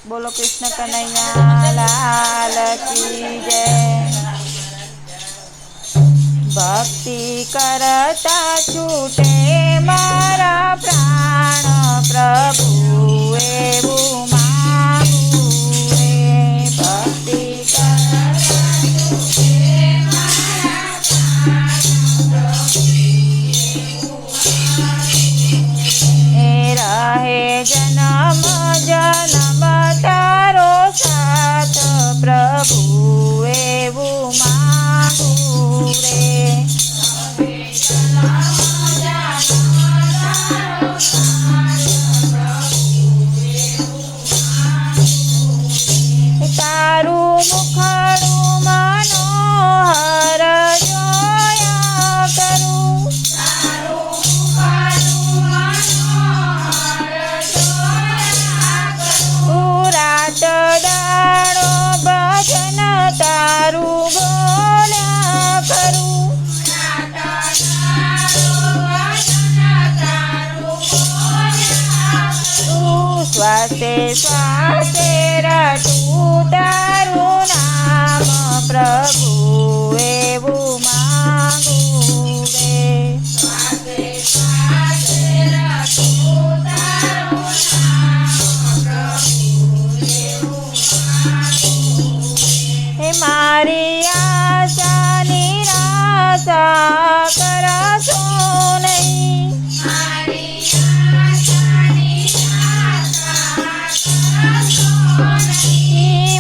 बोलो कृष्ण कन्हैया लाल की जय। भक्ति करता छूटे मारा प्राण प्रभु एवं मांगू रे। भक्ति करता छूटे मारा प्राण रहे जन्म जन्म तारो साथ प्रभु एवं मांगू रे। तारू मुखड़ू मनोहर जोया करूं। रात दाड़ो भजन तारू बोल्या करूं। स्वासे स्वासे रटू तारू नाम प्रभु एवं मांगू रे। मारी आशा निराशा करशो नहीं।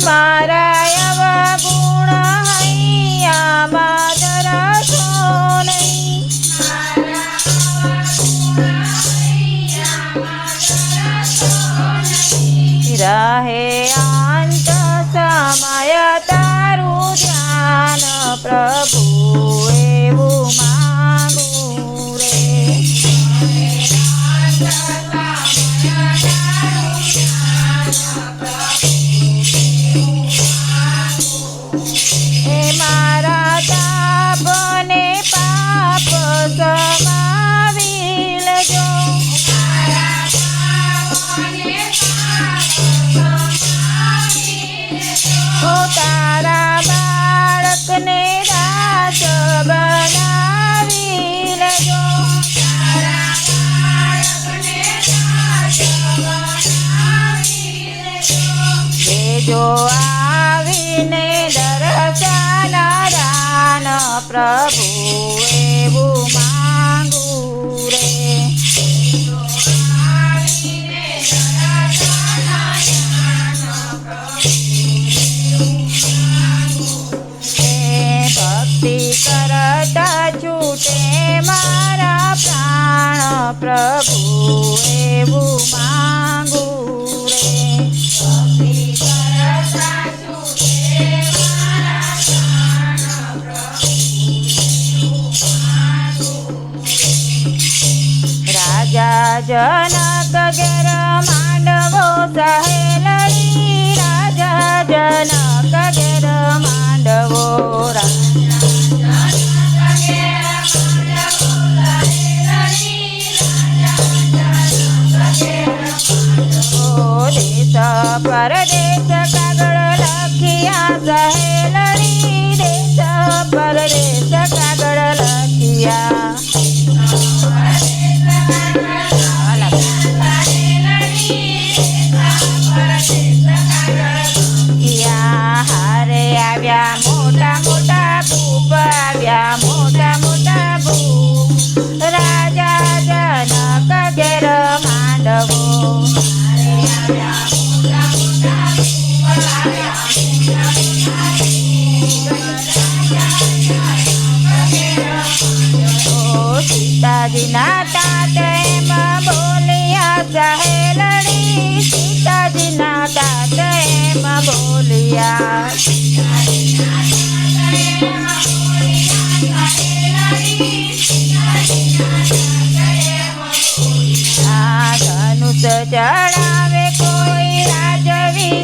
मारा अवगुण हैयाમાં ધરશો નહીં। રહે અંત સમય તારું ધ્યાન પ્રભુ એવું માંગુ રે। મારા તાપ ને પાપ સમાવી લેજો। તારા બાળકને દાસ બનાવી લેજો। દેજો આવીને દર્શન દાન પ્રભુ એવું માંગુ રે। ભક્તિ કરતા છૂટે મારા પ્રાણ પ્રભુ એવું માંગુ રે। રાજા જનક ઘેર માંડવો સહેલડી। રાજા જનક ઘેર માંડવો દેશ પરદેશ કાગળ લખિયા સહેલડી। દેશ પરદેશ કાગળ લખિયા। હારે આવ્યા મોટા મોટા ભૂપ આવ્યા મોટા મોટા ભૂપ। રાજા જનક ઘેર માંડવો સીતાજીના તાત એમ બોલ્યા સહેલડી। સીતાજીના તાત એમ બોલ્યા। આ ધનુષ ચડાવે કોઈ રાજવી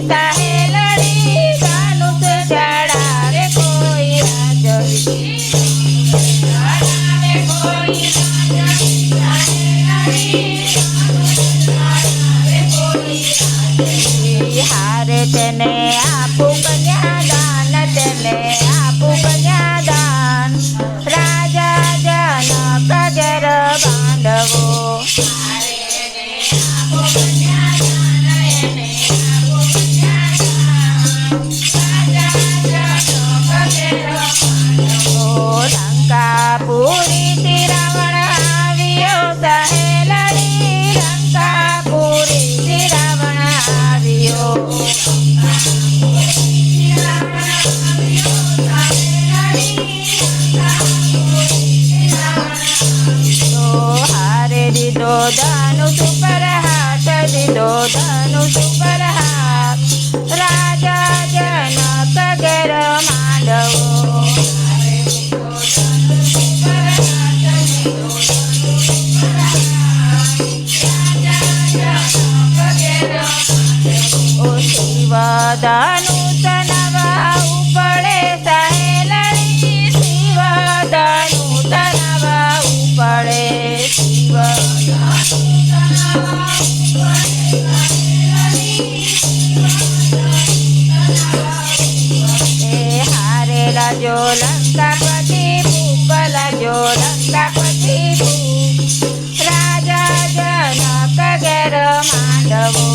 હારે તેને આપું કન્યાદાન, તેને આપું કન્યાદાન. રાજા જનક ઘેર બાંધવો, લંકાપુરીથી રાવણ આવ્યો સહેલડી, લંકાપુરીથી રાવણ આવ્યો. તો હારે દીધો ધનુષ ઉપર હાથ, દીધો ધનુષ ઉપર હાથ. રાજા જનક ઘેર માંડવો, ઓ શિવ ધનુષ નવા ઉપડે સહેલડી, શિવ ધનુષ નવા ઉપડે, શિવ એ હારેલા જો લંકાપતિ ભૂપ, લાજો લંકાપતિ ભૂપ. રાજા જનક ઘેર માંડવો,